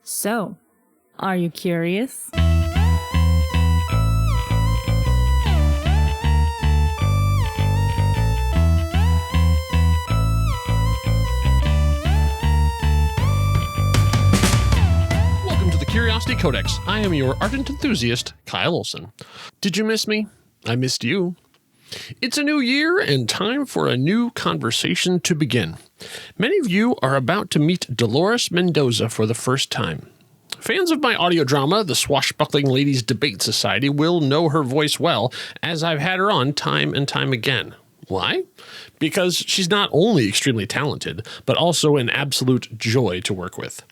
So, are you curious? Welcome to the Curiosity Codex. I am your ardent enthusiast, Kyle Olson. Did you miss me? I missed you. It's a new year and time for a new conversation to begin. Many of you are about to meet Dolores Mendoza for the first time. Fans of my audio drama, The Swashbuckling Ladies Debate Society, will know her voice well, as I've had her on time and time again. Why? Because she's not only extremely talented, but also an absolute joy to work with.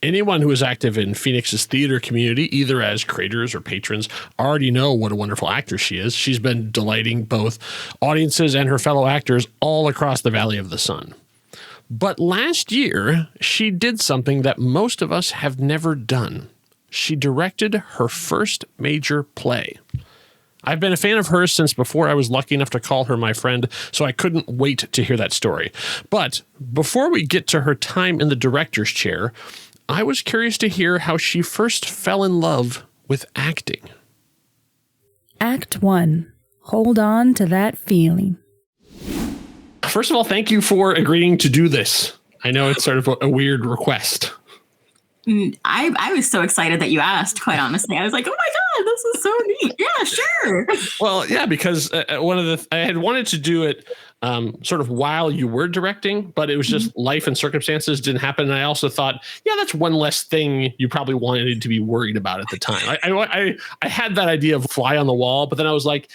Anyone who is active in Phoenix's theater community, either as creators or patrons, already know what a wonderful actress she is. She's been delighting both audiences and her fellow actors all across the Valley of the Sun. But last year, she did something that most of us have never done. She directed her first major play. I've been a fan of hers since before I was lucky enough to call her my friend, so I couldn't wait to hear that story. But before we get to her time in the director's chair, I was curious to hear how she first fell in love with acting. Act 1. Hold on to that feeling. First of all, thank you for agreeing to do this. I know it's sort of a weird request. I was so excited that you asked, quite honestly. I was like, oh my God, this is so neat. Yeah, sure. Well, yeah, because I had wanted to do it sort of while you were directing, but it was just life and circumstances didn't happen. And I also thought, yeah, that's one less thing you probably wanted to be worried about at the time. I had that idea of fly on the wall, but then I was like,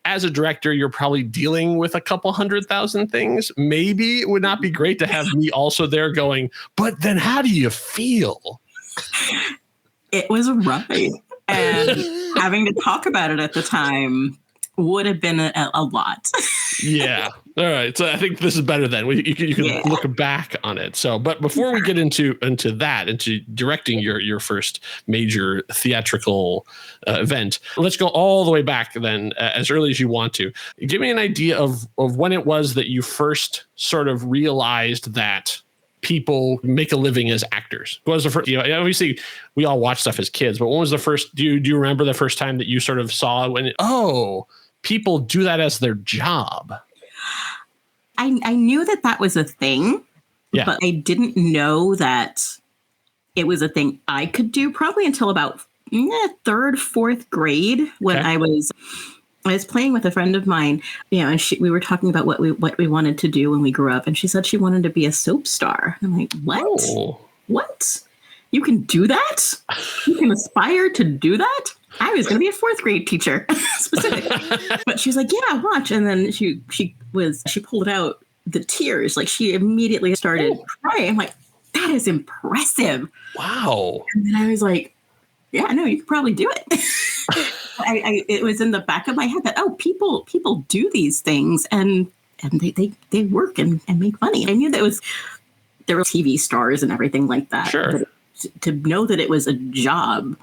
as a director, you're probably dealing with a couple 100,000 things. Maybe it would not be great to have me also there going, but then how do you feel? It was a ride. And having to talk about it at the time would have been a lot. Yeah. All right. So I think this is better then. You can look back on it. So, but before we get into directing your first major theatrical event, let's go all the way back then, as early as you want to. Give me an idea of when it was that you first sort of realized that people make a living as actors. What was the first? Obviously we all watch stuff as kids, but when was the first? Do you remember the first time that you sort of saw people do that as their job? I knew that was a thing, but I didn't know that it was a thing I could do probably until about third, fourth grade when I was playing with a friend of mine, and we were talking about what we wanted to do when we grew up. And she said she wanted to be a soap star. And I'm like, what? Oh. What? You can do that? You can aspire to do that? I was going to be a fourth grade teacher specifically. But she's like, yeah, watch. And then she pulled out the tears. Like she immediately started crying. I'm like, that is impressive. Wow. And then I was like, yeah, no, you could probably do it. It was in the back of my head that, people do these things and they work and make money. I knew that there were TV stars and everything like that. Sure. But to know that it was a job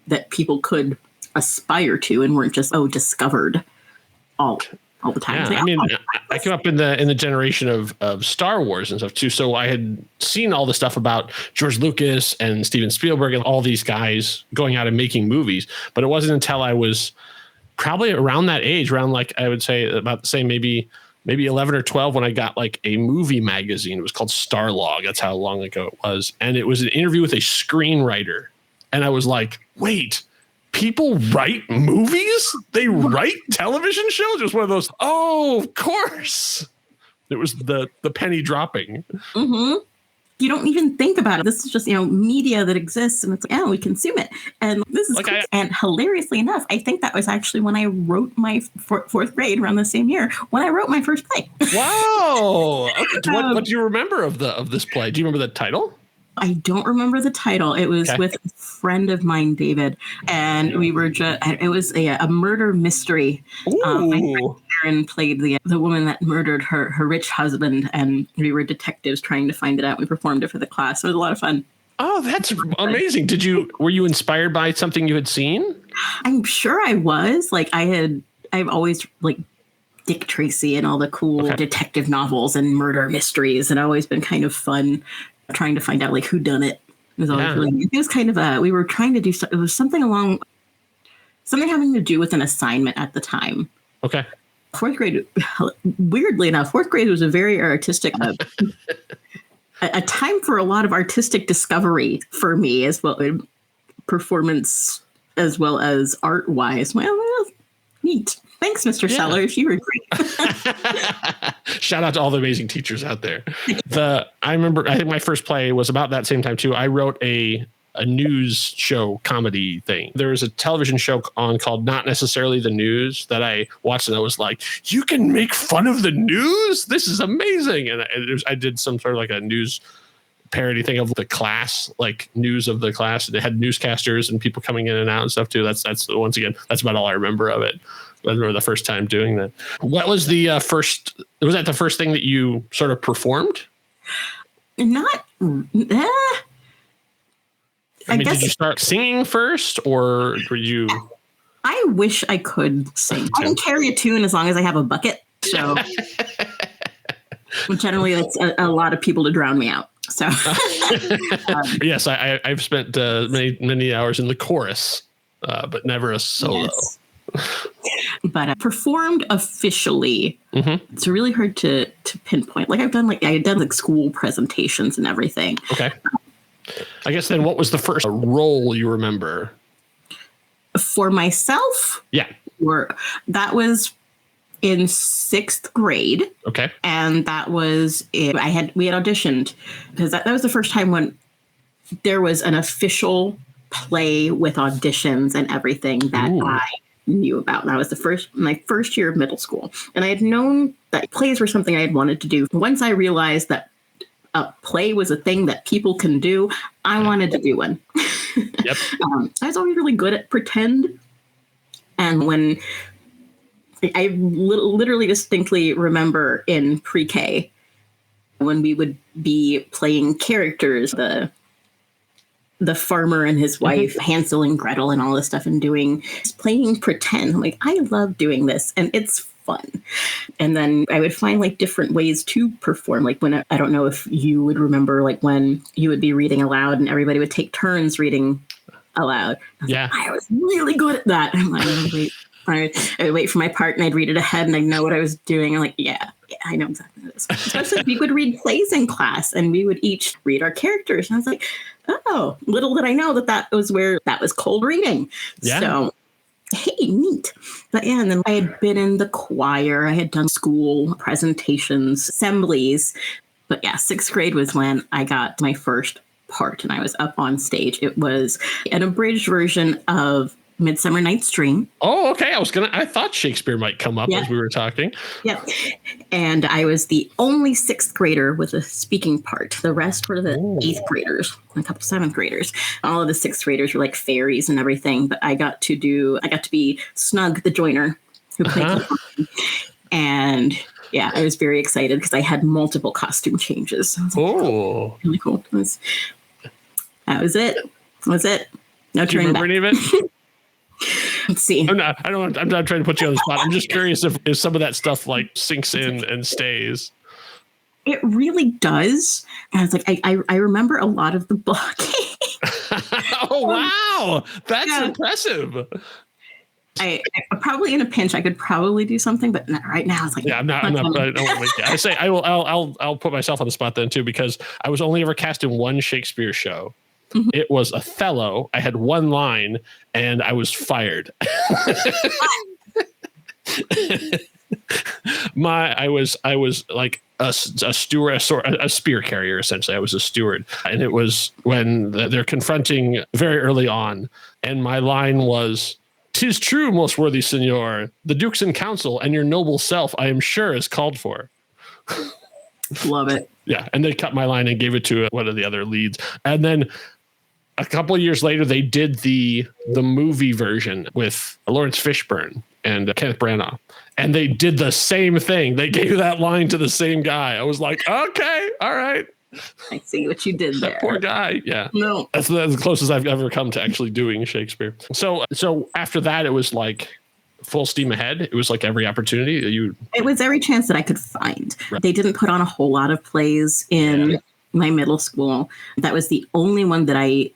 that people could aspire to and weren't just discovered all the time. Yeah, I came up in the generation of Star Wars and stuff too. So I had seen all the stuff about George Lucas and Steven Spielberg and all these guys going out and making movies. But it wasn't until I was probably around that age, around like I would say about the same, maybe 11 or 12 when I got like a movie magazine. It was called Starlog. That's how long ago it was. And it was an interview with a screenwriter. And I was like, wait, people write movies? They write television shows? It was one of those, of course. It was the penny dropping. Mm-hmm. You don't even think about it. This is just, media that exists and it's like, we consume it. And this is cool. And hilariously enough, I think that was actually when I wrote my fourth grade around the same year when I wrote my first play. Wow. Okay. What do you remember of this play? Do you remember the title? I don't remember the title. It was with a friend of mine, David, and we were it was a murder mystery. My friend Karen played the woman that murdered her rich husband, and we were detectives trying to find it out. We performed it for the class. It was a lot of fun. Oh, that's amazing. Were you inspired by something you had seen? I'm sure I was. Like I've always like Dick Tracy and all the cool detective novels and murder mysteries, and always been kind of fun trying to find out like who done it. It was always really neat. It was kind of we were trying to do, it was something having to do with an assignment at the time. Okay. Fourth grade, weirdly enough, fourth grade was a very artistic, a time for a lot of artistic discovery for me as well, performance as well as art wise. Well, neat. Thanks, Mr. Sellers. You were great. Shout out to all the amazing teachers out there. I think my first play was about that same time too. I wrote a news show comedy thing. There was a television show on called Not Necessarily the News that I watched, and I was like, you can make fun of the news? This is amazing. And I did some sort of like a news parody thing of the class, like news of the class. They had newscasters and people coming in and out and stuff too. That's once again, that's about all I remember of it. I remember the first time doing that. What was the first? Was that the first thing that you sort of performed? Not. I mean, did you start singing first, or were you? I wish I could sing. I can carry a tune as long as I have a bucket. So generally, that's a lot of people to drown me out. So yes, I've spent many hours in the chorus, but never a solo. Yes. But I performed officially. It's really hard to pinpoint. Like I had done school presentations and everything. Okay. I guess then what was the first role you remember? For myself? Yeah. That was in 6th grade. Okay. And that was it. We had auditioned because that was the first time when there was an official play with auditions and everything that I knew about. And that was my first year of middle school. And I had known that plays were something I had wanted to do. Once I realized that a play was a thing that people can do, I wanted to do one. Yep. I was always really good at pretend. And when I literally distinctly remember in pre-K when we would be playing characters, the farmer and his wife, Hansel and Gretel and all this stuff, and playing pretend. I'm like, I love doing this and it's fun. And then I would find like different ways to perform. Like when I don't know if you would remember, like when you would be reading aloud and everybody would take turns reading aloud. I was really good at that. I'm like, I would wait for my part and I'd read it ahead and I'd know what I was doing. I'm like, yeah, I know exactly what it is. Especially we would read plays in class and we would each read our characters. And I was like, oh, little did I know that was where that was cold reading. Yeah. So, hey, neat. But yeah, and then I had been in the choir. I had done school presentations, assemblies. But yeah, 6th grade was when I got my first part and I was up on stage. It was an abridged version of Midsummer Night's Dream. Oh, okay. I thought Shakespeare might come up as we were talking. Yep. And I was the only 6th grader with a speaking part. The rest were the 8th graders, a couple 7th graders. All of the 6th graders were like fairies and everything. But I got to be Snug the Joiner, who played and yeah, I was very excited because I had multiple costume changes. Oh, really cool. That was it. No turning back. Any of it? Let's see. I'm not trying to put you on the spot. I'm just curious if some of that stuff like sinks in and stays. It really does. And it's like I remember a lot of the blocking. Oh wow, that's impressive. I probably in a pinch I could probably do something, but right now it's like I don't want to make it. I say I'll put myself on the spot then too, because I was only ever cast in one Shakespeare show. It was Othello. I had one line and I was fired. I was like a steward, a spear carrier, essentially. I was a steward. And it was when they're confronting very early on. And my line was, "'Tis true, most worthy signor, the Duke's in council and your noble self, I am sure, is called for." Love it. Yeah. And they cut my line and gave it to one of the other leads. And then a couple of years later, they did the movie version with Lawrence Fishburne and Kenneth Branagh. And they did the same thing. They gave that line to the same guy. I was like, okay, all right. I see what you did there. That poor guy. Yeah. No. That's the closest I've ever come to actually doing Shakespeare. So after that, it was like full steam ahead. It was like every opportunity. It was every chance that I could find. Right. They didn't put on a whole lot of plays in my middle school. That was the only one that I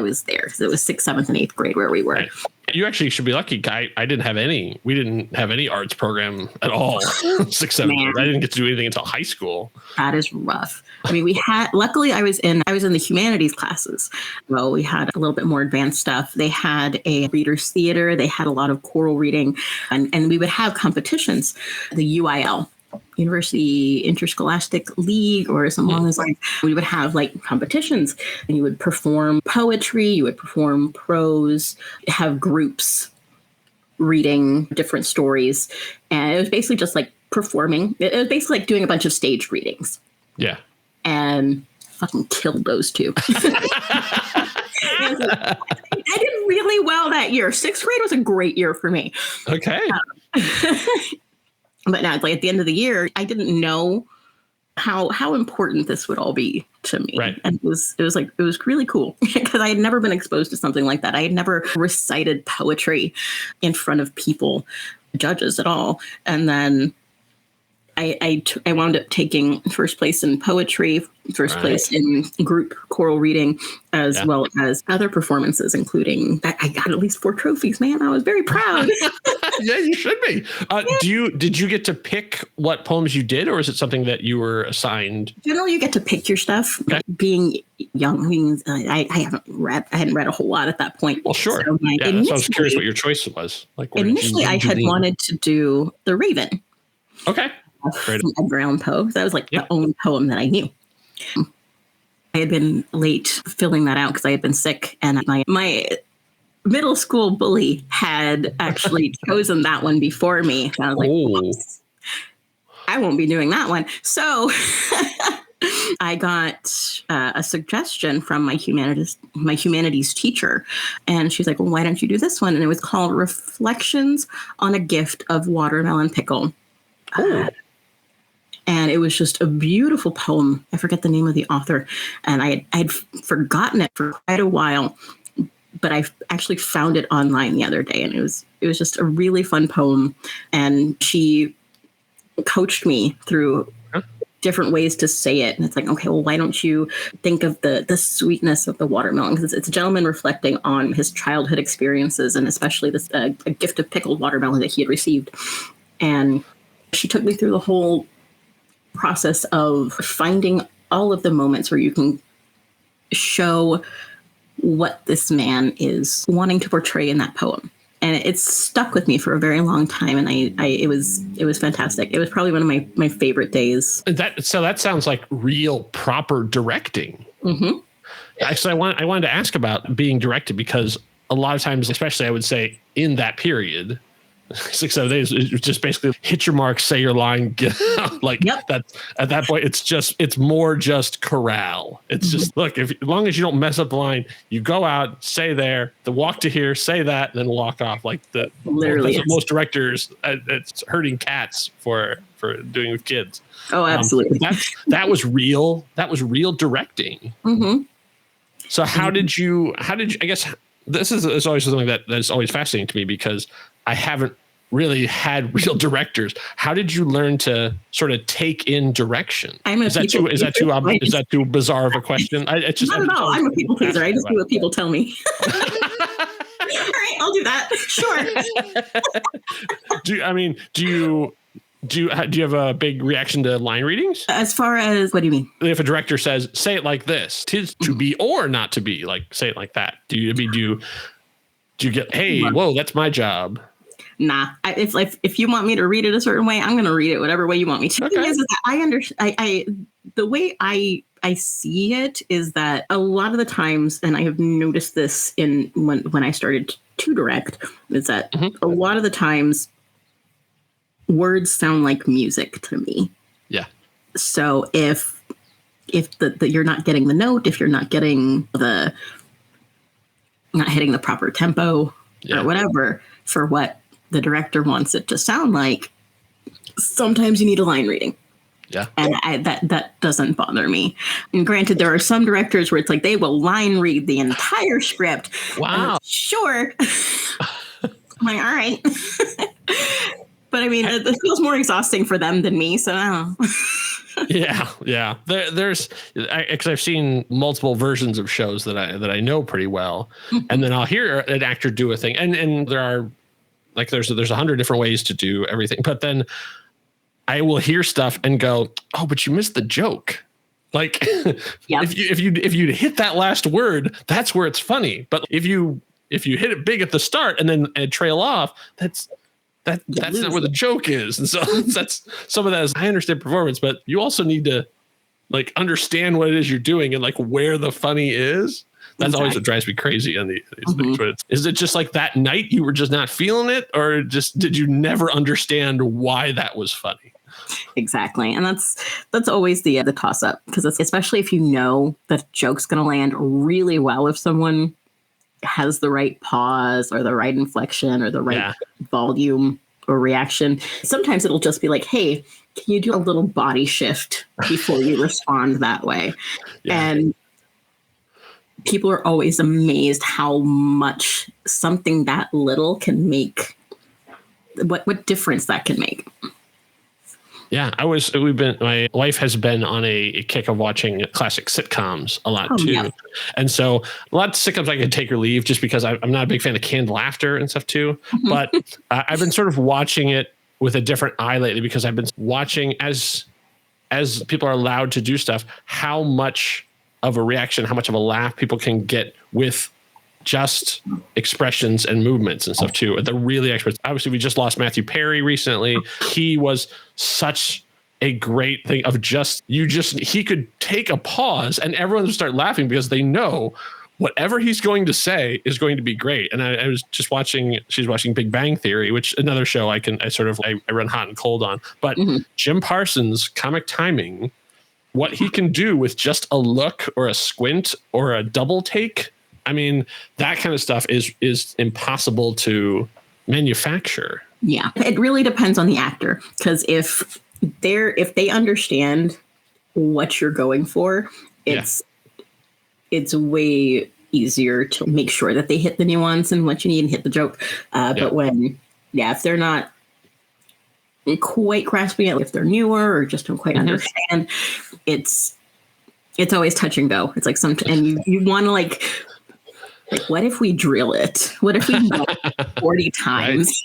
was there, because it was 6th, 7th, and 8th grade where we were. Right. You actually should be lucky. I didn't have any. We didn't have any arts program at all. 6th, 7th grade. I didn't get to do anything until high school. That is rough. I mean, we had. Luckily, I was in the humanities classes. Well, we had a little bit more advanced stuff. They had a readers theater. They had a lot of choral reading, and we would have competitions. The UIL. University Interscholastic League, or something along those lines. We would have like competitions, and you would perform poetry, you would perform prose, have groups reading different stories. And it was basically just like performing. It was basically like doing a bunch of stage readings. Yeah. And fucking killed those two. I did really well that year. 6th grade was a great year for me. Okay. But now, like at the end of the year, I didn't know how important this would all be to me. Right. And it was really cool, because I had never been exposed to something like that. I had never recited poetry in front of people, judges at all. And then I wound up taking first place in poetry, first place in group choral reading, as well as other performances, including I got at least 4 trophies, man. I was very proud. Yeah, you should be. Did you get to pick what poems you did, or is it something that you were assigned? Generally, you get to pick your stuff. Okay. Being young means I hadn't read a whole lot at that point. Well, sure. So so I was curious what your choice was. Like, initially, I had wanted to do The Raven. Okay. From Edgar Allen Poe. That was like the only poem that I knew. I had been late filling that out because I had been sick, and my middle school bully had actually chosen that one before me. And I was like, I won't be doing that one. So I got a suggestion from my humanities teacher, and she's like, well, why don't you do this one? And it was called Reflections on a Gift of Watermelon Pickle. And it was just a beautiful poem. I forget the name of the author, and I'd forgotten it for quite a while, but I actually found it online the other day, and it was just a really fun poem. And she coached me through different ways to say it. And it's like, okay, well, why don't you think of the sweetness of the watermelon? Because it's a gentleman reflecting on his childhood experiences, and especially this a gift of pickled watermelon that he had received. And she took me through the whole process of finding all of the moments where you can show what this man is wanting to portray in that poem. And it's stuck with me for a very long time. And it was fantastic. It was probably one of my favorite days. So that sounds like real proper directing. Mm-hmm. Actually, I wanted to ask about being directed, because a lot of times, especially I would say in that period, 6, 7 days, it's just basically hit your mark, say your line, get out. That's at that point, it's more just corral. It's just, look, as long as you don't mess up the line, you go out, say there, the walk to here, say that, and then walk off. Like literally, that's what most directors, it's herding cats for doing with kids. Oh, absolutely. That was real. That was real directing. Mm-hmm. So how did you? I guess this is always something that's always fascinating to me, because I haven't really had real directors. How did you learn to sort of take in direction? Is that too bizarre of a question? Not at all. I'm a people pleaser. I just do what people tell me. All right, I'll do that. Sure. Do you have a big reaction to line readings? As far as, what do you mean? If a director says, say it like this, 'tis to be or not to be, like say it like that. Do you get, hey, whoa, that's my job? Nah, if you want me to read it a certain way, I'm going to read it whatever way you want me to. Okay. The thing is that I understand. The way I see it is that a lot of the times, and I have noticed this when I started to direct, is that a lot of the times words sound like music to me. Yeah. So if you're not getting the note, if you're not getting not hitting the proper tempo or whatever for what the director wants it to sound like, sometimes you need a line reading. Yeah. And that doesn't bother me. And granted, there are some directors where it's like they will line read the entire script. Wow. Sure. I'm like, all right. But I mean, it feels more exhausting for them than me. So I don't know. Yeah. There's because I've seen multiple versions of shows that I know pretty well, and then I'll hear an actor do a thing, and there are like there's 100 different ways to do everything, but then I will hear stuff and go, oh, but you missed the joke. Like if you hit that last word, that's where it's funny. But if you hit it big at the start and then trail off, that's not where the joke is. And so that's some of that is I understand performance, but you also need to like understand what it is you're doing and like where the funny is. That's always what drives me crazy on these things. But is it just like that night you were just not feeling it, or just did you never understand why that was funny? Exactly. And that's always the toss up, because especially if you know that joke's going to land really well, if someone has the right pause or the right inflection or the right volume or reaction. Sometimes it'll just be like, hey, can you do a little body shift before you respond that way? And people are always amazed how much something that little can make, what difference that can make. Yeah, my wife has been on a kick of watching classic sitcoms a lot too. Yeah. And so a lot of sitcoms I can take or leave just because I'm not a big fan of canned laughter and stuff too. But I've been sort of watching it with a different eye lately because I've been watching as people are allowed to do stuff, how much of a reaction, how much of a laugh people can get with just expressions and movements and stuff too. The really experts. Obviously, we just lost Matthew Perry recently. He was such a great thing of he could take a pause and everyone would start laughing because they know whatever he's going to say is going to be great. And I was just she's watching Big Bang Theory, which another show I run hot and cold on. But Jim Parsons' comic timing, what he can do with just a look or a squint or a double take. I mean, that kind of stuff is impossible to manufacture. Yeah, it really depends on the actor, because if they understand what you're going for, it's way easier to make sure that they hit the nuance and what you need and hit the joke. But if they're not quite grasping it, if they're newer or just don't quite understand, it's always touch and go. It's like and you want to like, what if we drill it? What if we know 40 times?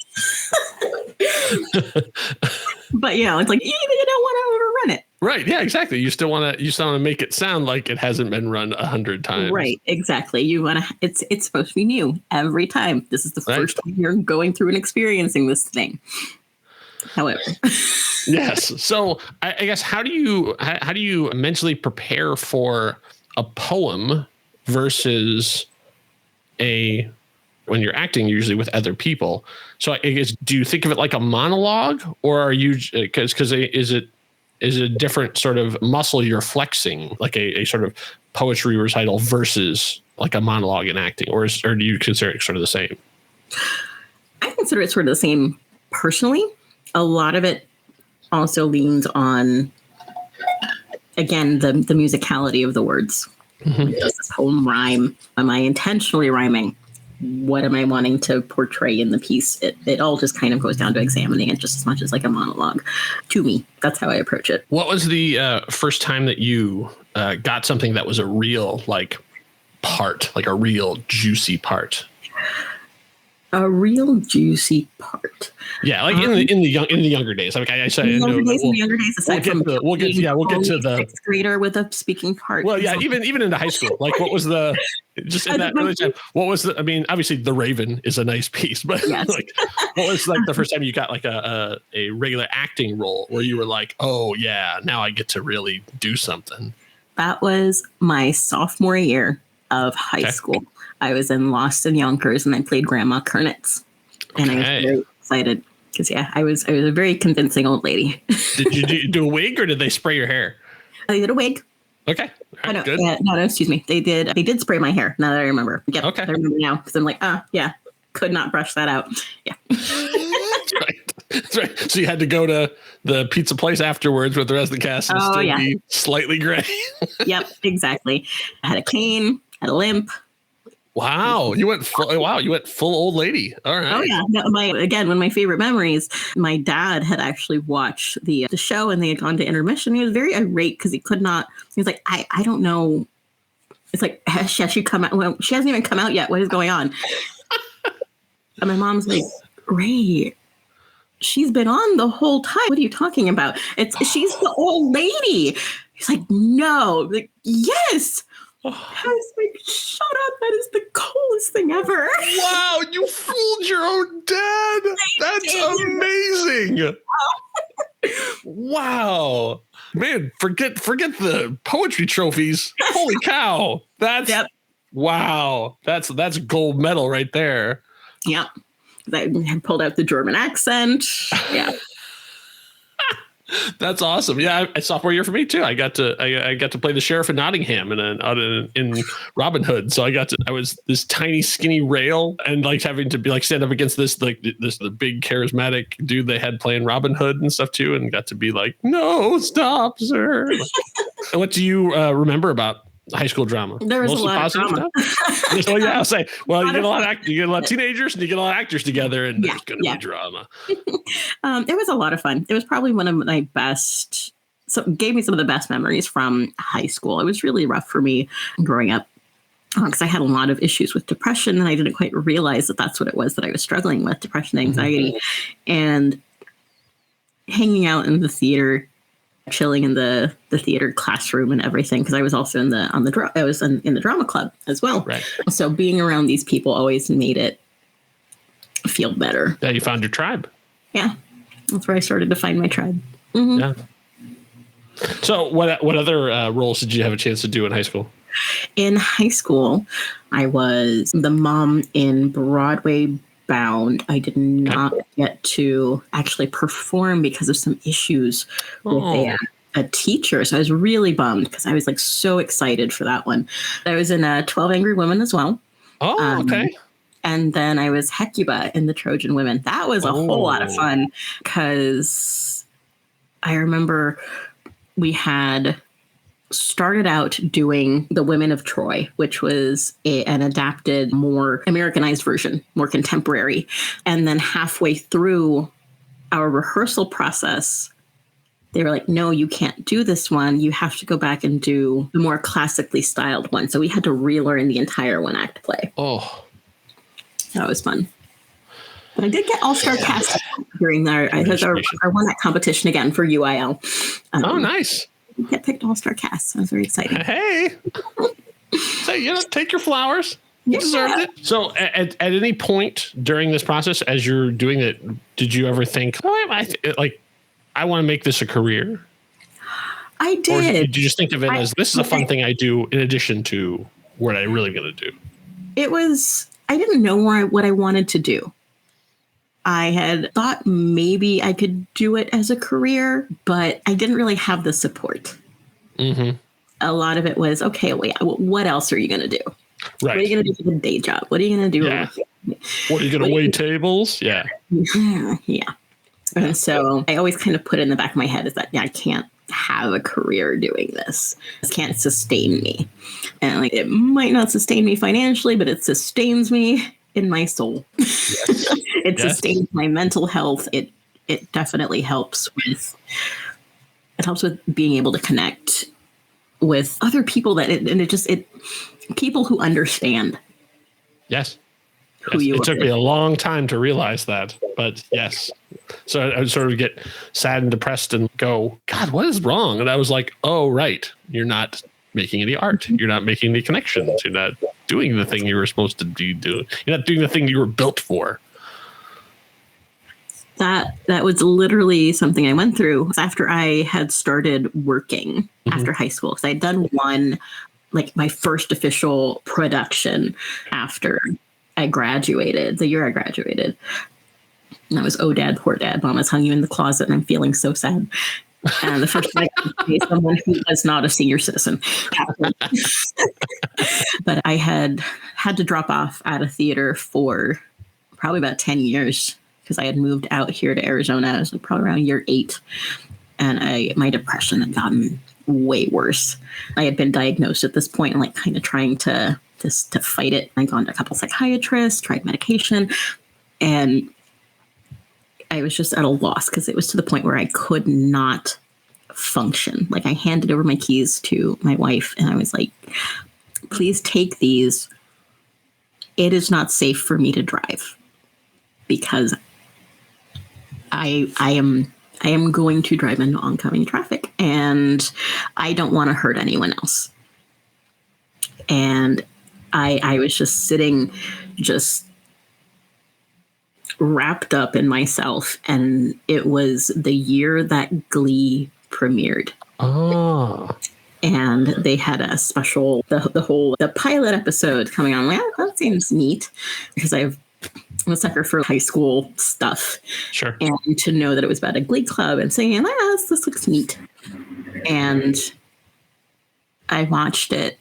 But it's like, you don't want to overrun it. Right. Yeah, exactly. You still want to make it sound like it hasn't been run 100 times. Right. Exactly. You want to, it's supposed to be new every time. This is the first time you're going through and experiencing this thing. However. Yes. So I guess how do you mentally prepare for a poem versus when you're acting usually with other people? So I guess, do you think of it like a monologue, or are you, because is it a different sort of muscle you're flexing, like a sort of poetry recital versus like a monologue in acting, or do you consider it sort of the same? I consider it sort of the same personally. A lot of it also leans on, again, the musicality of the words. Does this poem rhyme? Am I intentionally rhyming? What am I wanting to portray in the piece? It all just kind of goes down to examining it just as much as like a monologue. To me, that's how I approach it. What was the first time that you got something that was a real part, like a real juicy part? A real juicy part. Yeah, like in the younger days. Like I said, in the younger days, aside from we'll get to the sixth grader with a speaking part. Well, yeah, even into high school. Like, what was the just in that early time? What was the? I mean, obviously, The Raven is a nice piece, but like, what was like the first time you got like a regular acting role where you were like, oh yeah, now I get to really do something? That was my sophomore year of high school. I was in Lost in Yonkers and I played Grandma Kernitz. And I was very excited because, I was a very convincing old lady. Did you do a wig, or did they spray your hair? They did a wig. Okay. Right, no, good. No, excuse me. They did spray my hair. Now that I remember. Yep, okay. I remember now because I'm like, could not brush that out. Yeah. That's right. So you had to go to the pizza place afterwards with the rest of the cast and still be slightly gray. Yep, exactly. I had a cane, had a limp. Wow, you went full old lady. All right. Oh yeah. No, one of my favorite memories. My dad had actually watched the show, and they had gone to intermission. He was very irate because he could not. He was like, I don't know. It's like, has she come out? Well, she hasn't even come out yet. What is going on? And my mom's like, Ray, she's been on the whole time. What are you talking about? She's the old lady. He's like, no. I'm like, yes. I was like, shut up. That is the coolest thing ever. Wow, you fooled your own dad. That's amazing. Wow. Man, forget the poetry trophies. Holy cow. That's wow. That's a gold medal right there. Yeah. I pulled out the German accent. Yeah. That's awesome. Yeah, sophomore year for me too. I got to play the sheriff of Nottingham in Robin Hood. So I was this tiny skinny rail, and like having to be like stand up against the big charismatic dude they had playing Robin Hood and stuff too, and got to be like, no, stop, sir. And what do you remember about high school drama? There was mostly a lot of drama. So yeah, I'll say, well, you get a lot of teenagers and you get a lot of actors together, and there's going to be drama. It was a lot of fun. It was probably one of my best. So gave me some of the best memories from high school. It was really rough for me growing up because I had a lot of issues with depression, and I didn't quite realize that that's what it was that I was struggling with: depression, anxiety, and hanging out in the theater. Chilling in the theater classroom and everything, because I was also in the drama club as well. Right. So being around these people always made it feel better. Yeah, you found your tribe. Yeah, that's where I started to find my tribe. Mm-hmm. Yeah. So what other roles did you have a chance to do in high school? In high school, I was the mom in Broadway Bound. I did not get to actually perform because of some issues with a teacher. So I was really bummed because I was like so excited for that one. I was in 12 Angry Women as well. Oh, okay. And then I was Hecuba in the Trojan Women. That was a whole lot of fun because I remember we had started out doing The Women of Troy, which was an adapted, more Americanized version, more contemporary. And then halfway through our rehearsal process, they were like, no, you can't do this one. You have to go back and do the more classically styled one. So we had to relearn the entire one-act play. Oh. That was fun. But I did get all-star cast during our one-act competition again for UIL. Nice. Get picked all-star cast. I was very excited. Hey, so take your flowers. You deserved it. So, at any point during this process, as you're doing it, did you ever think, I want to make this a career? I did. Or did you just think of it as this is a fun thing I do in addition to what I really going to do? It was. I didn't know what I wanted to do. I had thought maybe I could do it as a career, but I didn't really have the support. Mm-hmm. A lot of it was, okay, what else are you going to do? Right. What are you going to do for the day job? What are you going to do? Yeah. What are you going to wait tables? Yeah. Yeah. And so I always kind of put in the back of my head is that, I can't have a career doing this. This can't sustain me. And it might not sustain me financially, but it sustains me in my soul. Yes. It sustains my mental health. It definitely helps with being able to connect with other people people who understand. Yes. It took me a long time to realize that, but yes. So I would sort of get sad and depressed and go, God, what is wrong? And I was like, oh, right. You're not making any art. You're not making any connections. You're not doing the thing you were supposed to be doing. You're not doing the thing you were built for. That was literally something I went through after I had started working after high school. Because I had done one, my first official production after I graduated, the year I graduated. And that was Oh Dad, Poor Dad. Mom has hung you in the closet and I'm feeling so sad. And the first thing I could say someone who was not a senior citizen. But I had to drop off at a theater for probably about 10 years because I had moved out here to Arizona. I was probably around year 8. And my depression had gotten way worse. I had been diagnosed at this point and kind of trying to to fight it. I'd gone to a couple psychiatrists, tried medication, and I was just at a loss because it was to the point where I could not function. Like, I handed over my keys to my wife and I was like, please take these. It is not safe for me to drive because I am going to drive into oncoming traffic and I don't want to hurt anyone else. And I was just sitting, just wrapped up in myself. And it was the year that Glee premiered. Oh. And they had a special, the pilot episode coming on. Well, that seems neat because I'm a sucker for high school stuff. Sure. And to know that it was about a Glee club and saying, this looks neat. And I watched it.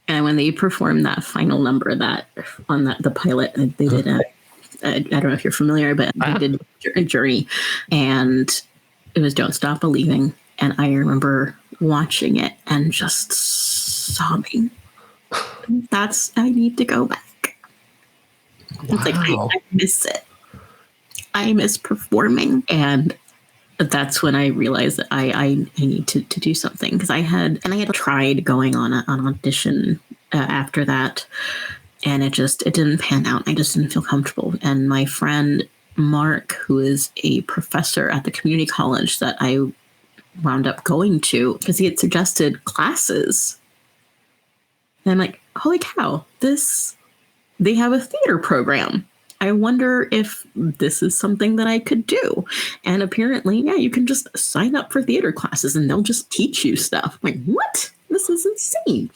And when they performed that final number the pilot, they did I don't know if you're familiar, but they did a Journey, and it was Don't Stop Believing. And I remember watching it and just sobbing. I need to go back. Wow. It's like, I miss it. I miss performing. And that's when I realized that I need to do something, because I had tried going on an audition after that, and it didn't pan out. I just didn't feel comfortable. And my friend Mark, who is a professor at the community college that I wound up going to, because he had suggested classes, and I'm like, holy cow, they have a theater program. I wonder if this is something that I could do. And apparently, yeah, you can just sign up for theater classes and they'll just teach you stuff. I'm like, what? This is insane.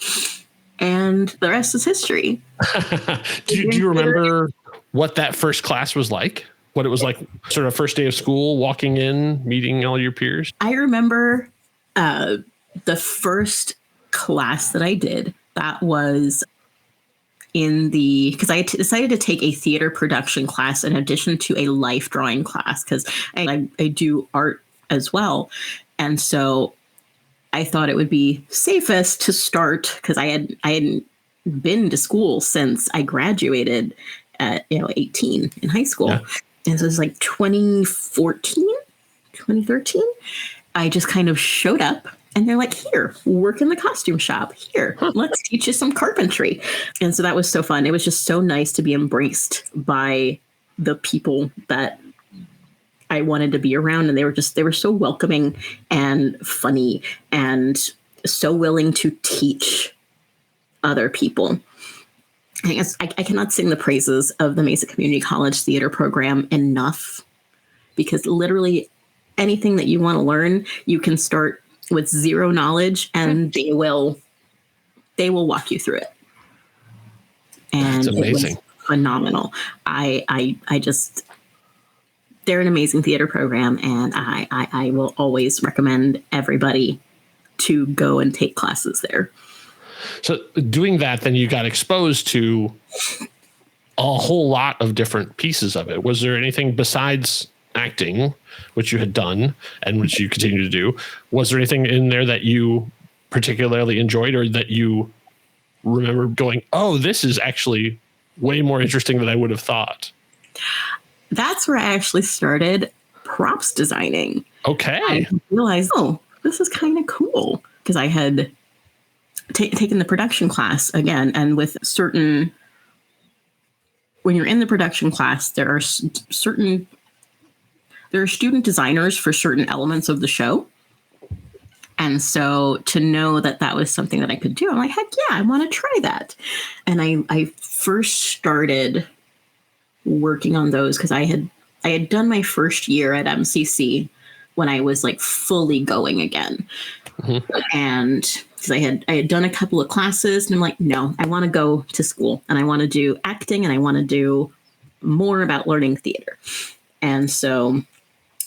And the rest is history. Do you remember what that first class was like? What it was like, sort of first day of school, walking in, meeting all your peers? I remember the first class that I did, that was because I decided to take a theater production class in addition to a life drawing class, because I do art as well. And so I thought it would be safest to start, because I hadn't been to school since I graduated at 18 in high school. Yeah. And so it was like 2014, 2013. I just kind of showed up. And they're like, here, work in the costume shop. Here, let's teach you some carpentry. And so that was so fun. It was just so nice to be embraced by the people that I wanted to be around. And they were so welcoming and funny and so willing to teach other people. I guess I cannot sing the praises of the Mesa Community College theater program enough, because literally anything that you want to learn, you can start with zero knowledge, and they will walk you through it. And it's amazing. It was phenomenal. I just, they're an amazing theater program, and I will always recommend everybody to go and take classes there. So doing that, then you got exposed to a whole lot of different pieces of it. Was there anything besides acting, which you had done and which you continue to do? Was there anything in there that you particularly enjoyed, or that you remember going, oh, this is actually way more interesting than I would have thought? That's where I actually started props designing. Okay. I realized, this is kind of cool, because I had taken the production class again, and with when you're in the production class, there are student designers for certain elements of the show. And so to know that was something that I could do, I'm like, heck yeah, I want to try that. And I first started working on those because I had done my first year at MCC when I was like fully going again. Mm-hmm. And because I had done a couple of classes, and I'm like, no, I want to go to school, and I want to do acting, and I want to do more about learning theater. And so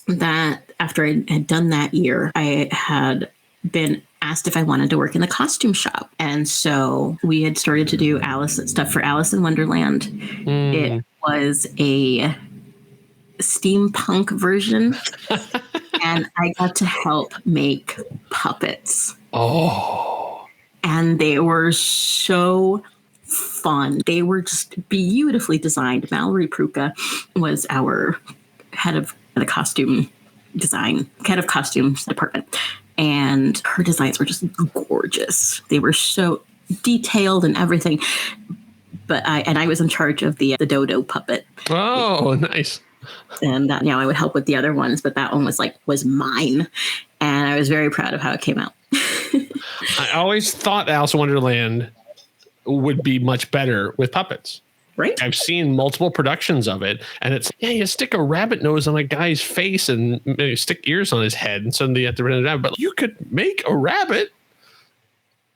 that after I had done that year, I had been asked if I wanted to work in the costume shop. And so we had started to do stuff for Alice in Wonderland. It was a steampunk version. And I got to help make puppets. Oh. and they were so fun. They were just beautifully designed. Mallory Pruka was our head of the costumes department, and her designs were just gorgeous. They were so detailed and everything. But I was in charge of the dodo puppet. Oh, nice. And I would help with the other ones, but that one was mine, and I was very proud of how it came out. I always thought Alice in Wonderland would be much better with puppets. Right. I've seen multiple productions of it, and it's, you stick a rabbit nose on a guy's face and maybe stick ears on his head, and suddenly you have to run it out. But you could make a rabbit.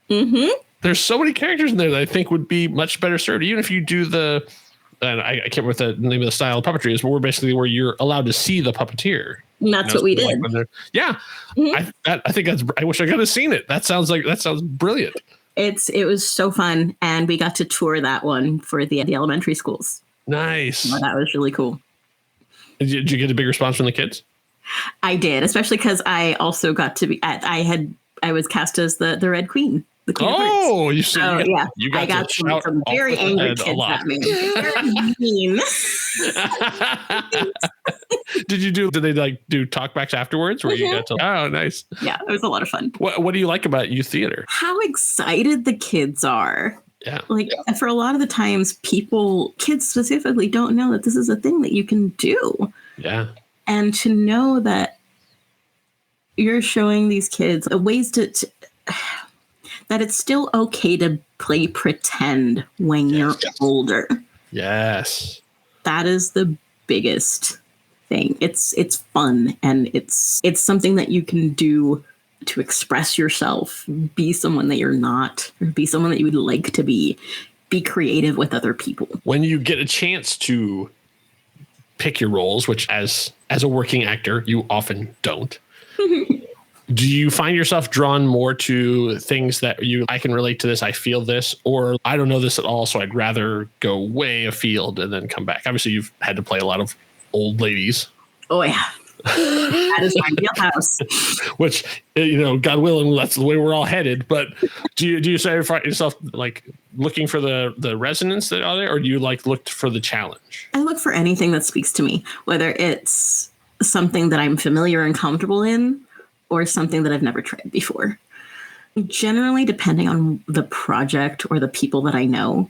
Mm-hmm. There's so many characters in there that I think would be much better served, even if you do and I can't remember what the name of the style of puppetry is, but we're basically where you're allowed to see the puppeteer. And that's what we did. Mm-hmm. I think I wish I could have seen it. That sounds brilliant. It was so fun, and we got to tour that one for the elementary schools. Nice. So that was really cool. Did you get a big response from the kids? I did, especially because I also got to be I was cast as the Red Queen. The Queen of Hearts. You got some very angry kids at me. Very mean. Did they do talkbacks afterwards where you got to? Oh, nice. Yeah, it was a lot of fun. What do you like about youth theater? How excited the kids are. Yeah. For a lot of the times, kids specifically don't know that this is a thing that you can do. Yeah. And to know that you're showing these kids ways that it's still okay to play pretend when you're older. Yes. That is the biggest thing. It's fun, and it's something that you can do to express yourself, be someone that you're not, or be someone that you would like to be creative with other people. When you get a chance to pick your roles, which as a working actor, you often don't. Do you find yourself drawn more to things that I can relate to this, I feel this, or I don't know this at all, so I'd rather go way afield and then come back? Obviously, you've had to play a lot of old ladies. Oh, yeah. That is my wheelhouse. Which, God willing, that's the way we're all headed. But do you say yourself looking for the resonance that are there, or do you look for the challenge? I look for anything that speaks to me, whether it's something that I'm familiar and comfortable in, or something that I've never tried before. Generally, depending on the project or the people that I know,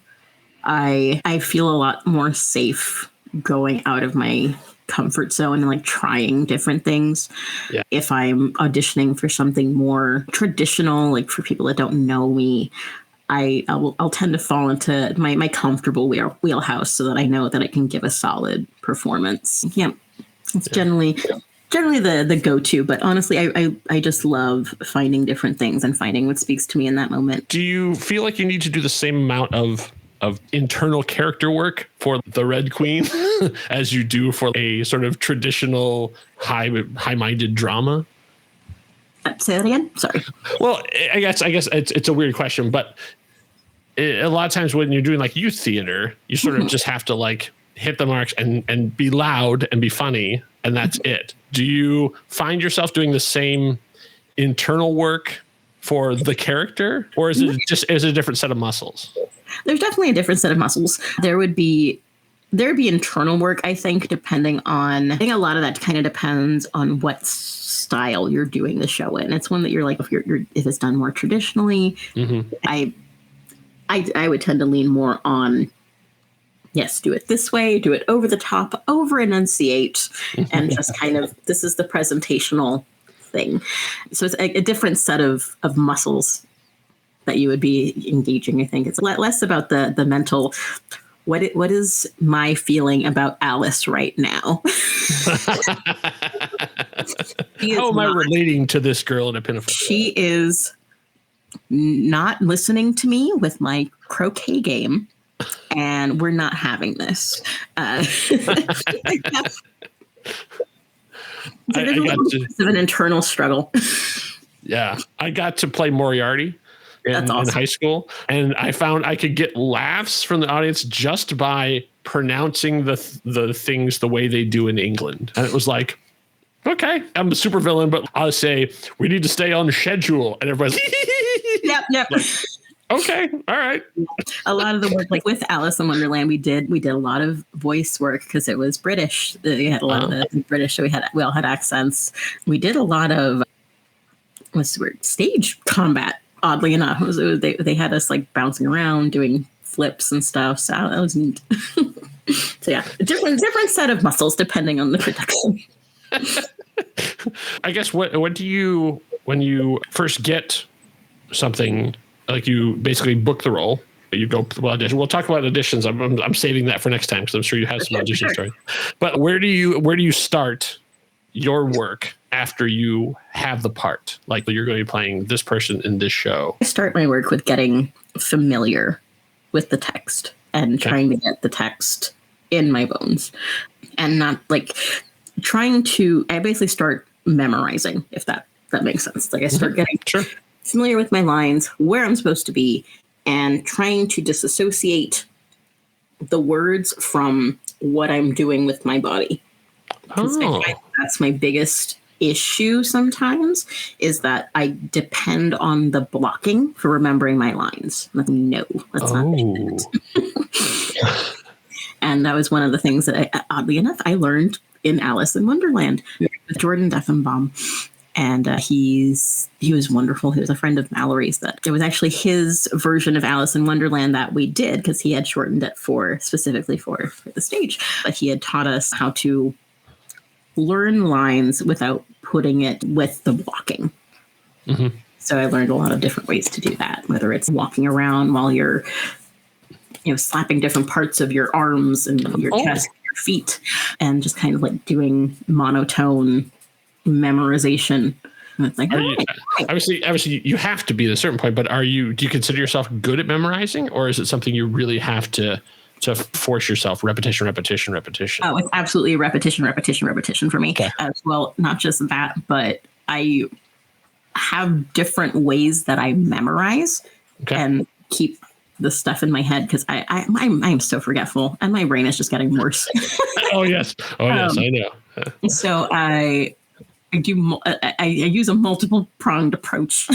I feel a lot more safe going out of my comfort zone and trying different things. Yeah. If I'm auditioning for something more traditional, for people that don't know me, I'll tend to fall into my comfortable wheelhouse so that I know that I can give a solid performance. Yeah, it's generally the go-to, but honestly, I just love finding different things and finding what speaks to me in that moment. Do you feel like you need to do the same amount of internal character work for the Red Queen as you do for a sort of traditional high-minded drama? Say that again? Sorry. Well, I guess it's a weird question, but a lot of times when you're doing youth theater, you sort of just have to hit the marks and be loud and be funny, and that's it. Do you find yourself doing the same internal work for the character, or is it a different set of muscles? There's definitely a different set of muscles. There'd be internal work, I think, depending on. I think a lot of that kind of depends on what style you're doing the show in. It's one that you're if it's done more traditionally. Mm-hmm. I would tend to lean more on. Yes, do it this way, do it over the top, over enunciate, and just kind of, this is the presentational thing. So it's a different set of muscles that you would be engaging. I think it's less about the mental, what is my feeling about Alice right now? How am I relating to this girl in a pinafore? She is not listening to me with my croquet game. And we're not having this. There's a little bit of an internal struggle. Yeah. I got to play Moriarty in high school. And I found I could get laughs from the audience just by pronouncing the things the way they do in England. And it was okay, I'm a super villain, but I'll say, we need to stay on schedule. And everybody's Yep. Yep. Like, okay, all right. A lot of the work, like with Alice in Wonderland, we did a lot of voice work because it was British. We had a lot of the British, so we all had accents. We did a lot of what's the word, stage combat. Oddly enough, they had us like bouncing around, doing flips and stuff. So that was neat. So yeah, different set of muscles depending on the production. I guess what do you, when you first get something, like you basically book the role, you go audition. We'll talk about auditions. I'm saving that for next time because I'm sure you have some audition stories. But where do you start your work after you have the part? Like you're going to be playing this person in this show. I start my work with getting familiar with the text and trying to get the text in my bones, and not like trying to. I basically start memorizing, if that makes sense. Like I start getting familiar with my lines, where I'm supposed to be, and trying to disassociate the words from what I'm doing with my body. I find that's my biggest issue sometimes, is that I depend on the blocking for remembering my lines. Like, no, that's not it. And that was one of the things that, oddly enough, I learned in Alice in Wonderland with Jordan Deffenbaum. And he was wonderful. He was a friend of Mallory's. That it was actually his version of Alice in Wonderland that we did, because he had shortened it specifically for the stage. But he had taught us how to learn lines without putting it with the blocking. Mm-hmm. So I learned a lot of different ways to do that, whether it's walking around while you're, slapping different parts of your arms and your chest, and your feet, and just kind of like doing monotone memorization. And it's like, obviously you have to be at a certain point, but do you consider yourself good at memorizing, or is it something you really have to force yourself? Repetition. Oh, it's absolutely repetition for me as well. Not just that, but I have different ways that I memorize and keep the stuff in my head, because I'm so forgetful, and my brain is just getting worse. Oh yes, I know. So I use a multiple pronged approach.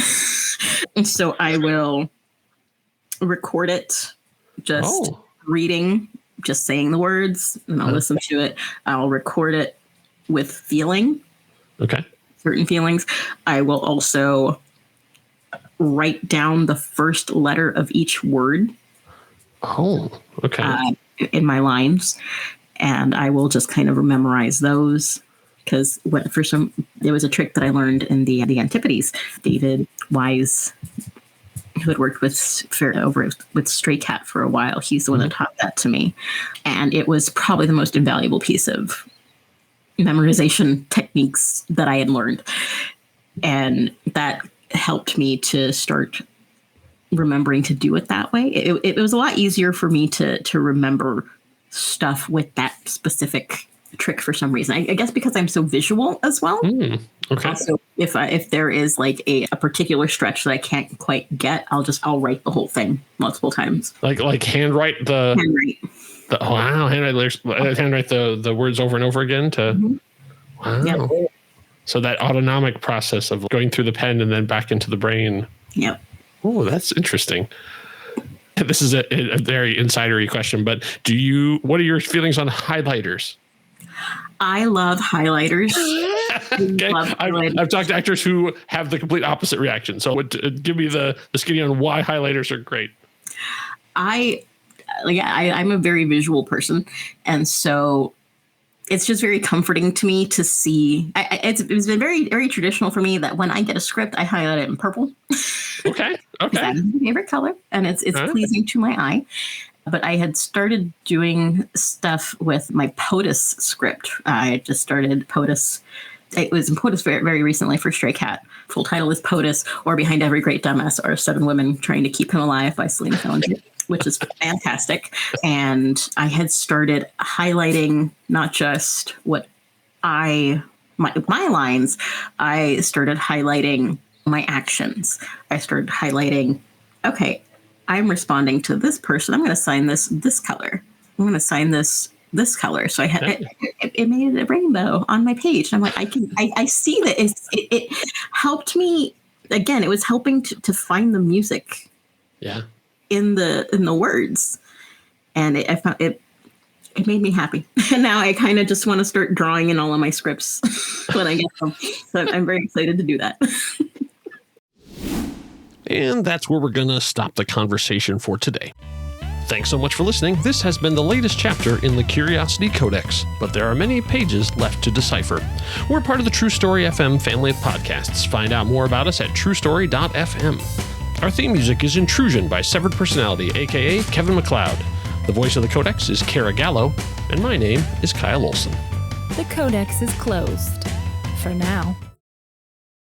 And so I will record it, just reading, just saying the words, and I'll listen to it. I'll record it with feeling. Certain feelings. I will also write down the first letter of each word. In my lines, and I will just kind of memorize those. Because there was a trick that I learned in the Antipodes. David Wise, who had worked with Stray Cat for a while, he's the one that taught that to me, and it was probably the most invaluable piece of memorization techniques that I had learned, and that helped me to start remembering to do it that way. It was a lot easier for me to remember stuff with that specific trick for some reason. I guess because I'm so visual as well. So if there is like a particular stretch that I can't quite get, I'll write the whole thing multiple times. Like handwrite handwrite the words over and over again to. Wow. Yep. So that autonomic process of going through the pen and then back into the brain. Yep. Oh, that's interesting. This is a very insidery question, but what are your feelings on highlighters? I love highlighters. I've talked to actors who have the complete opposite reaction. So give me the skinny on why highlighters are great. I'm a very visual person. And so it's just very comforting to me to see. It's been very, very traditional for me that when I get a script, I highlight it in purple. Okay. That's my favorite color, and it's pleasing to my eye. But I had started doing stuff with my POTUS script. I just started POTUS. It was in POTUS very, very recently for Stray Cat. Full title is POTUS, or Behind Every Great Dumbass Are 7 Women Trying to Keep Him Alive by Selena Fellinger, which is fantastic. And I had started highlighting not just my lines. I started highlighting my actions. I started highlighting, okay, I'm responding to this person. I'm going to sign this color. I'm going to sign this color. So I had it made a rainbow on my page. And I'm like, I see that it helped me. again, it was helping to find the music. Yeah. In the words, and I found it made me happy. And now I kind of just want to start drawing in all of my scripts when I get them. So I'm very excited to do that. And that's where we're going to stop the conversation for today. Thanks so much for listening. This has been the latest chapter in the Curiosity Codex, but there are many pages left to decipher. We're part of the True Story FM family of podcasts. Find out more about us at truestory.fm. Our theme music is Intrusion by Severed Personality, aka Kevin MacLeod. The voice of the Codex is Kara Gallo, and my name is Kyle Olson. The Codex is closed. For now.